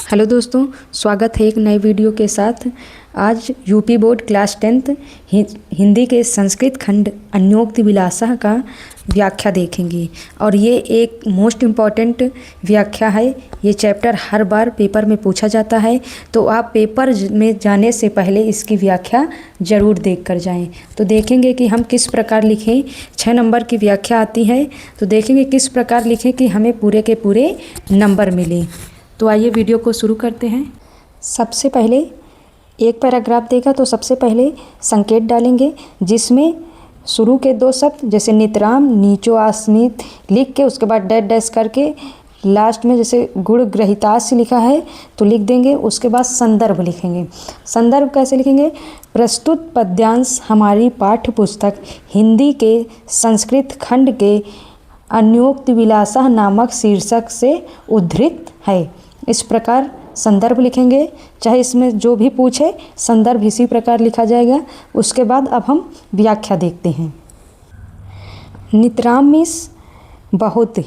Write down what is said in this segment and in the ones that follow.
Hello दोस्तों, स्वागत है एक नए वीडियो के साथ। आज UP board class 10th Hindi के संस्कृत खंड अन्योक्ति विलासः का व्याख्या देखेंगे। और ये एक मोस्ट इम्पॉर्टेंट व्याख्या है। ये चैप्टर हर बार पेपर में पूछा जाता है, तो आप पेपर में जाने से पहले इसकी व्याख्या ज़रूर देख कर जाएँ। तो देखेंगे कि हम किस प्रकार लिखें। 6 नंबर की व्याख्या आती है, तो देखेंगे किस प्रकार लिखें कि हमें पूरे के पूरे नंबर मिले। तो आइए वीडियो को शुरू करते हैं। सबसे पहले एक पैराग्राफ देगा तो सबसे पहले संकेत डालेंगे, जिसमें शुरू के 2 शब्द जैसे नितराम, नीचो, आस्मित लिख के उसके बाद डैश डैश करके लास्ट में जैसे गुण ग्रहितास्य लिखा है तो लिख देंगे। उसके बाद संदर्भ लिखेंगे। संदर्भ कैसे लिखेंगे? प्रस्तुत पद्यांश हमारी पाठ्य पुस्तक हिंदी के संस्कृत खंड के अन्योक्ति विलासः नामक शीर्षक से उद्धृत है। इस प्रकार संदर्भ लिखेंगे, चाहे इसमें जो भी पूछे संदर्भ इसी प्रकार लिखा जाएगा। उसके बाद अब हम व्याख्या देखते हैं। नितराम मीन्स बहुत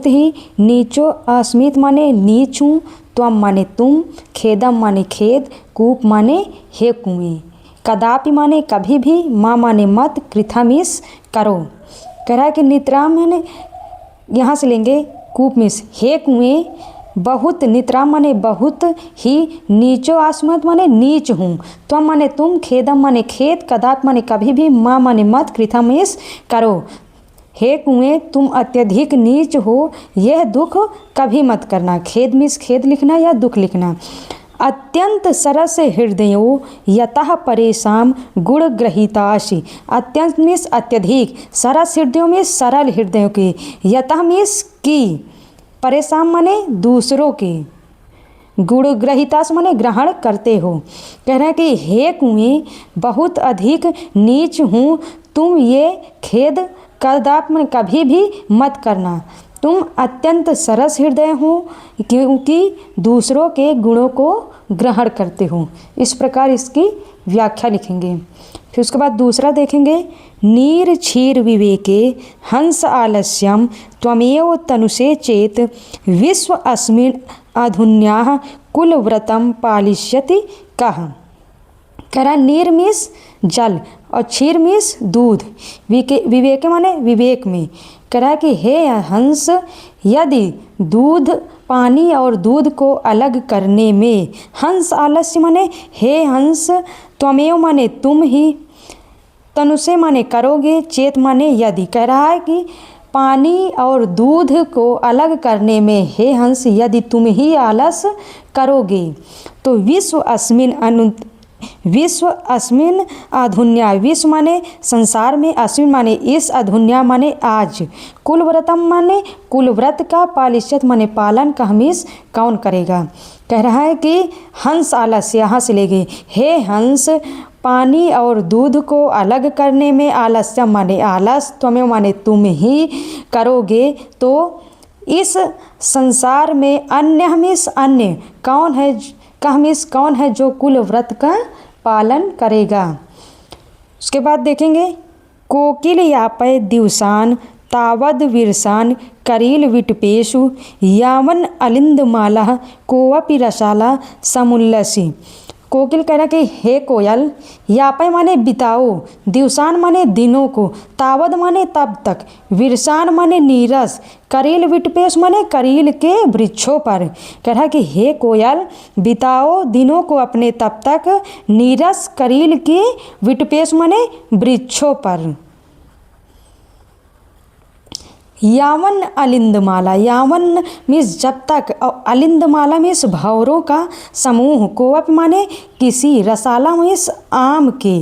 ही, नीचो अस्मित माने नीच हूँ, त्वम माने तुम, खेदम माने खेद, कूप माने हे कुएं, कदापि माने कभी भी, माँ माने मत, कृथा मीन्स करो। कह रहा है कि नितराम माने यहाँ से लेंगे, कूप मीन्स हे कुएं, बहुत नितराम माने बहुत ही, नीचो आसमत माने नीच हूँ, त्वम माने तुम, खेदम माने खेद, कदापि माने कभी भी, माँ माने मत, कृथा मीन्स करो। हे कुएं तुम अत्यधिक नीच हो, यह दुख कभी मत करना। खेद मीन्स खेद लिखना या दुख लिखना। अत्यंत सरस हृदयों यतः परेशान गुण ग्रहीतासि। अत्यंत मीन्स अत्यधिक, सरस हृदयों में सरल हृदयों के, यतः मीन्स की, परेशान माने दूसरों के, गुण ग्रहितास माने ग्रहण करते हो। कह रहे हैं कि हे कुएं बहुत अधिक नीच हूँ, तुम ये खेद कदापि माने कभी भी मत करना। तुम अत्यंत सरस हृदय हो क्योंकि दूसरों के गुणों को ग्रहण करते हो। इस प्रकार इसकी व्याख्या लिखेंगे। फिर उसके बाद दूसरा देखेंगे, नीर क्षीर विवेके हंस आलस्यम त्वमेव तनुषे चेत विश्व अस्मिन् अधुन्याः कुलव्रतम पालिष्यति कः। कह रहा नीर मीन्स जल और क्षीर मीन्स दूध, विवेक माने विवेक में। कह रहा है कि हे हंस, यदि दूध पानी और दूध को अलग करने में, हंस आलस्य माने हे हंस, त्वमेव माने तुम ही, तनुषे माने करोगे, चेत माने यदि। कह रहा है कि पानी और दूध को अलग करने में हे हंस यदि तुम ही आलस करोगे तो विश्व अस्मिन अधुन्या, विश्व माने संसार में, अस्मिन माने इस, अधुन्या माने आज, कुलव्रतम माने कुलव्रत का, पालिष्यत माने पालन का, हमीस कौन करेगा। कह रहा है कि हंस आलस यहाँ से ले गए, हे हंस पानी और दूध को अलग करने में, आलस्य माने आलस, तुम्हें माने तुम ही करोगे तो इस संसार में अन्य हमीस अन्य कौन है, कहमीस कौन है जो कुल व्रत का पालन करेगा। उसके बाद देखेंगे, कोकिल यापय दिवसान तावद विरसान करील विटपेशु यावन अलिंदमाला कोवपि रसाला समुल्लसी। कोकिल कह रहा कि हे कोयल, यापय माने बिताओ, दिवसान माने दिनों को, तावद माने तब तक, विरसान माने नीरस, करील विटपेश माने करील के वृक्षों पर। कह रहा कि हे कोयल बिताओ दिनों को अपने तब तक, नीरस करील के विटपेश माने वृक्षों पर। यावन अलिंदमाला, यावन मीन्स जब तक, और अलिंदमाला मीन्स भंवरों का समूह, कोवप माने किसी, रसाला मीन्स आम के,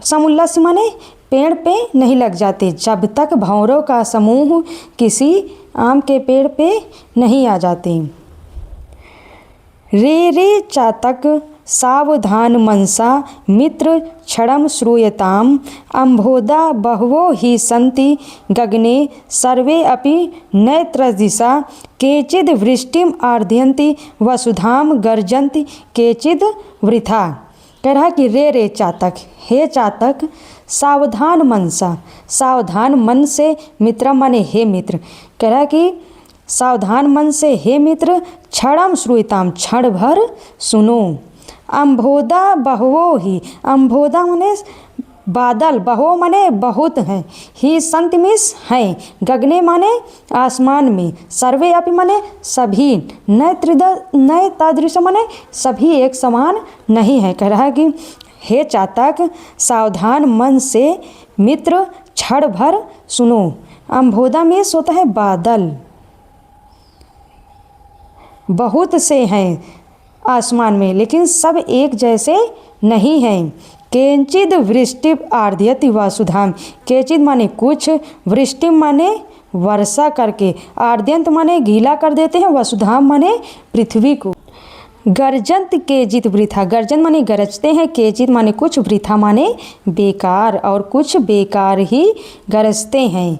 समुल्लस माने पेड़ पे नहीं लग जाते, जब तक भंवरों का समूह किसी आम के पेड़ पे नहीं आ जाते। रे रे चातक सावधान मनसा मित्र क्षणम श्रूयताम, अम्भोदा बहवो ही सन्ति गगने सर्वे अपि नैत्रदिशा, केचिद् वृष्टिम आर्दयन्ति वसुधाम गर्जन्ति केचिद् वृथा। कह रहा कि रे चातक, हे चातक सावधान मनसा, सावधान मन से, मित्र माने हे मित्र। कह रहा कि सावधान मन से हे मित्र क्षणम श्रूयताम, क्षण भर सुनो। अम्भोदा बहवो ही, अम्भोदा माने बादल, बहो माने बहुत हैं, ही संत मिस हैं, गगने माने आसमान में, सर्वे अपि माने सभी, नय तादृश माने सभी एक समान नहीं है। कह रहा है कि हे चातक सावधान मन से मित्र क्षण भर सुनो। अम्भोदा में होता है बादल, बहुत से हैं आसमान में लेकिन सब एक जैसे नहीं हैं। केंचिद वृष्टि आर्द्यति वसुधाम, केंचिद माने कुछ, वृष्टि माने वर्षा करके, आर्द्यंत माने गीला कर देते हैं, वसुधाम माने पृथ्वी को। गर्जंत केचित वृथा, गर्जन माने गरजते हैं, केचित माने कुछ, वृथा माने बेकार, और कुछ बेकार ही गरजते हैं।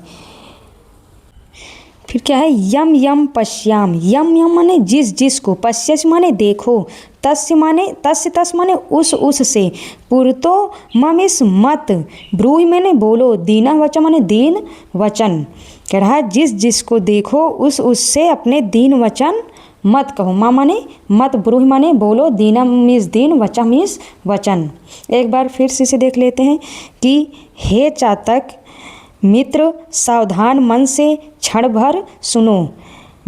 फिर क्या है, यम यम पश्याम, यम यम माने जिस जिस को, पश्यस माने देखो, तस्य माने तस्य तस माने उस से, पुरतो ममिस मत, ब्रूहि माने बोलो, दीना वचन माने दीन वचन। कह रहा है जिस जिसको देखो उससे अपने दीन वचन मत कहो। माँ माने मत, ब्रूहि माने बोलो, दीना मीस दीन, वचा मीस वचन। एक बार फिर से इसे देख लेते हैं कि हे चातक मित्र सावधान मन से क्षण भर सुनो।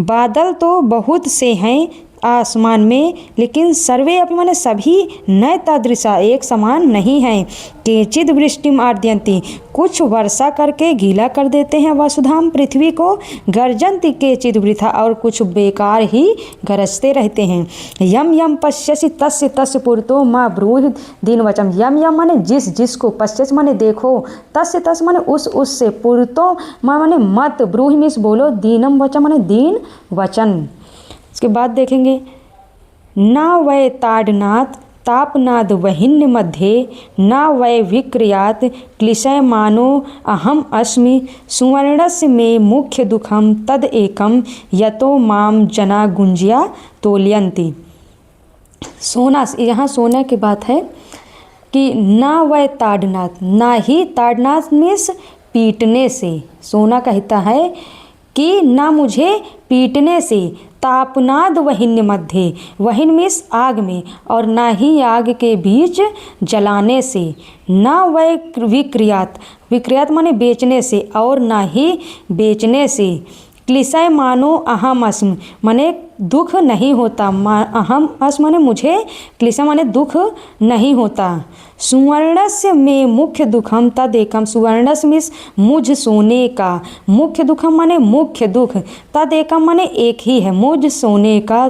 बादल तो बहुत से हैं आसमान में लेकिन सर्वे अपि माने सभी न तादृशा एक समान नहीं हैं। केचिद वृष्टिम आर्द्यंती, कुछ वर्षा करके गीला कर देते हैं वसुधाम पृथ्वी को। गर्जंती केचिद वृथा, और कुछ बेकार ही गरजते रहते हैं। यम यम पश्यसि तस्य तस्य पुरतो माँ ब्रूहि दीन वचम, यम यम माने जिस जिसको, पश्यसि माने देखो, तस्य तस्य माने उससे, पुरतो माँ माने मत, ब्रूहि मीस बोलो, दीनम वचम माने दीन वचन। इसके बाद देखेंगे, ना वै ताड़नाथ तापनाद वहिन्य मध्ये, ना वै विक्रियात क्लिशयमानो अहम अस्मि, सुवर्णस्य में मुख्य दुखम तद एकम, यतो माम जना गुंजिया तोल्यंती। सोना, यहाँ सोने की बात है कि ना वै ताड़नाथ, ना ही ताड़नाथ मीन्स पीटने से, सोना कहता है कि ना मुझे पीटने से, तापनाद वहिन्य मध्य, वहिन मीन्स आग में, और ना ही आग के बीच जलाने से, ना वै विक्रियात, विक्रियात माने बेचने से, और ना ही बेचने से, क्लिशय मानो अहम अस्म माने दुख नहीं होता, अहम अस्म माने मुझे, क्लिशय माने दुख नहीं होता। सुवर्णस्य में मुख्य दुखम तदेकम, सुवर्णस्य मीन्स मुझ सोने का, मुख्य दुखम माने मुख्य दुख, तदेकम माने एक ही है, मुझ सोने का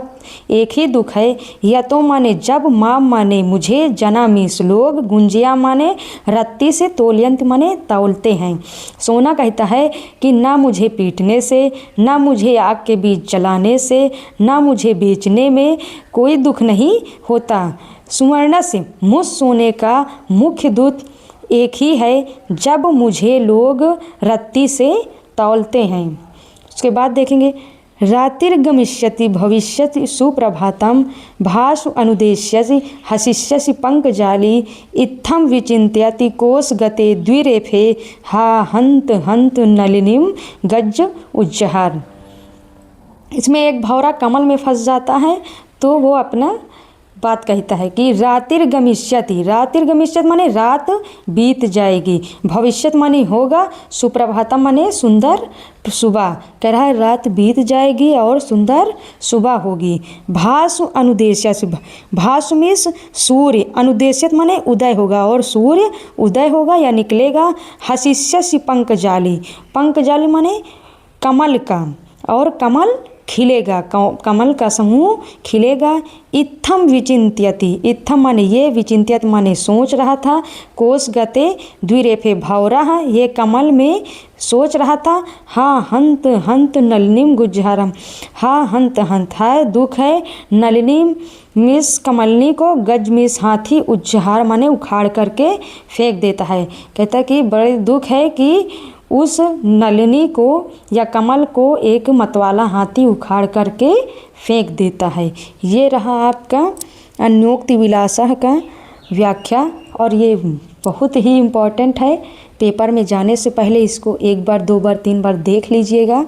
एक ही दुख है। यतो माने जब, माम माने मुझे, जना मीन्स लोग, गुंजिया माने रत्ती से, तोल्यंत माने तौलते हैं। सोना कहता है कि ना मुझे पीटने से, ना मुझे आग के बीच जलाने से, ना मुझे बेचने में कोई दुख नहीं होता। सुवर्ण से, मुझ सोने का मुख्य दुख एक ही है जब मुझे लोग रत्ती से तौलते हैं। उसके बाद देखेंगे, रातिर्गमिष्यति भविष्यति सुप्रभातम, भासु अनुदेश्यसि हसिष्यसि पंकजाली, इत्थम विचिन्त्यति कोश गते द्विरेफे, हा हंत हंत नलिनीम गज उज्जहार। इसमें एक भौरा कमल में फंस जाता है तो वो अपना बात कहता है कि रातिर्गमिष्यति, रातिर्गमिष्यति माने रात बीत जाएगी, भविष्यत माने होगा, सुप्रभातम माने सुंदर सुबह। कह रहा है रात बीत जाएगी और सुंदर सुबह होगी। भासु अनुदेश्यसि, भासु मीन्स सूर्य, अनुदेश्यत माने उदय होगा और सूर्य उदय होगा या निकलेगा। हसिष्यसि पंकजाली, पंकजाली माने कमल का, और कमल खिलेगा, कमल का समूह खिलेगा। इत्थम विचिन्त्यति, इत्थम माने ये, विचिन्त्यत माने सोच रहा था, कोश गते द्विरेफे भौरा है, ये कमल में सोच रहा था। हाँ हंत हंत नलिनीम गुज्जहारम, हाँ हंत हंत है दुख है, नलिनीम मिस कमलनी को, गज मिस हाथी, उज्जहार माने उखाड़ करके फेंक देता है। कहता है कि बड़े दुख है कि उस नलिनी को या कमल को एक मतवाला हाथी उखाड़ करके फेंक देता है। ये रहा आपका अन्योक्ति विलासः का व्याख्या, और ये बहुत ही इम्पॉर्टेंट है। पेपर में जाने से पहले इसको एक बार, दो बार, तीन बार देख लीजिएगा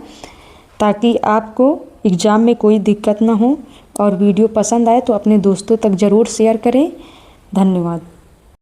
ताकि आपको एग्ज़ाम में कोई दिक्कत ना हो। और वीडियो पसंद आए तो अपने दोस्तों तक ज़रूर शेयर करें। धन्यवाद।